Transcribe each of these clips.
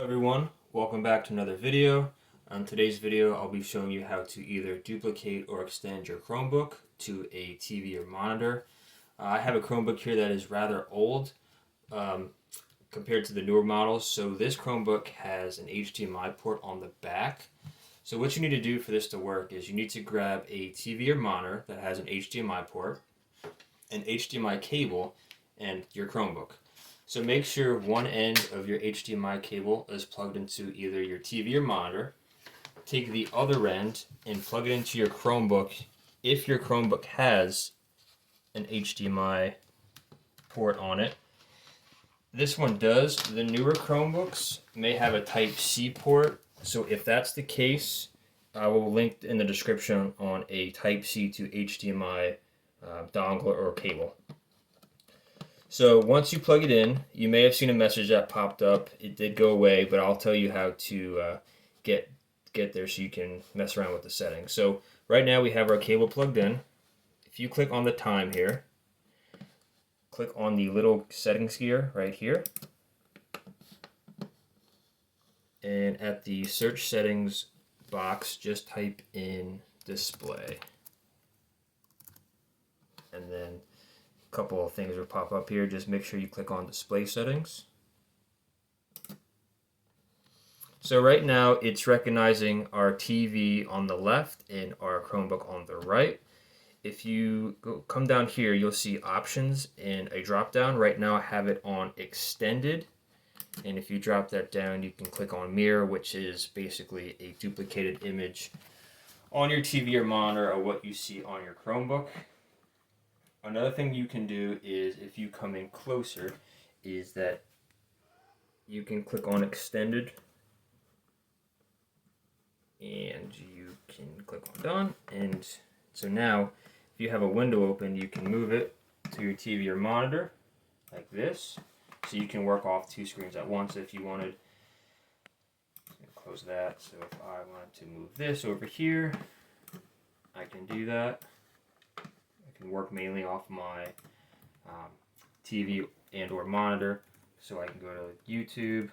Everyone, welcome back to another video. On today's video, I'll be showing you how to either duplicate or extend your Chromebook to a TV or monitor. I have a Chromebook here that is rather old compared to the newer models. So this Chromebook has an HDMI port on the back. So what you need to do for this to work is you need to grab a TV or monitor that has an HDMI port, an HDMI cable, and your Chromebook. So make sure one end of your HDMI cable is plugged into either your TV or monitor. Take the other end and plug it into your Chromebook if your Chromebook has an HDMI port on it. This one does. The newer Chromebooks may have a Type-C port, so if that's the case, I will link in the description on a Type-C to HDMI dongle or cable. So once you plug it in, you may have seen a message that popped up. It did go away, but I'll tell you how to get there so you can mess around with the settings. So right now we have our cable plugged in. If you click on the time here, click on the little settings gear right here. And at the search settings box, just type in display. And then couple of things will pop up here. Just make sure you click on display settings. So right now it's recognizing our TV on the left and our Chromebook on the right. If you come down here, you'll see options in a drop down. Right now I have it on extended, and if you drop that down you can click on mirror, which is basically a duplicated image on your TV or monitor of what you see on your Chromebook. Another thing you can do is, if you come in closer, is that you can click on extended and you can click on done. And so now if you have a window open, you can move it to your TV or monitor like this, so you can work off two screens at once if you wanted. Close that. So if I wanted to move this over here, I can do that. Work mainly off my TV and or monitor, so I can go to YouTube.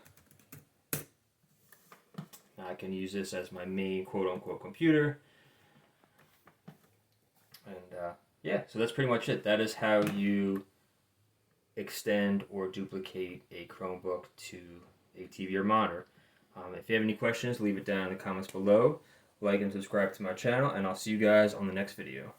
I can use this as my main quote-unquote computer, and yeah, so that's pretty much it. That is how you extend or duplicate a Chromebook to a TV or monitor. If you have any questions, leave it down in the comments below. Like and subscribe to my channel, and I'll see you guys on the next video.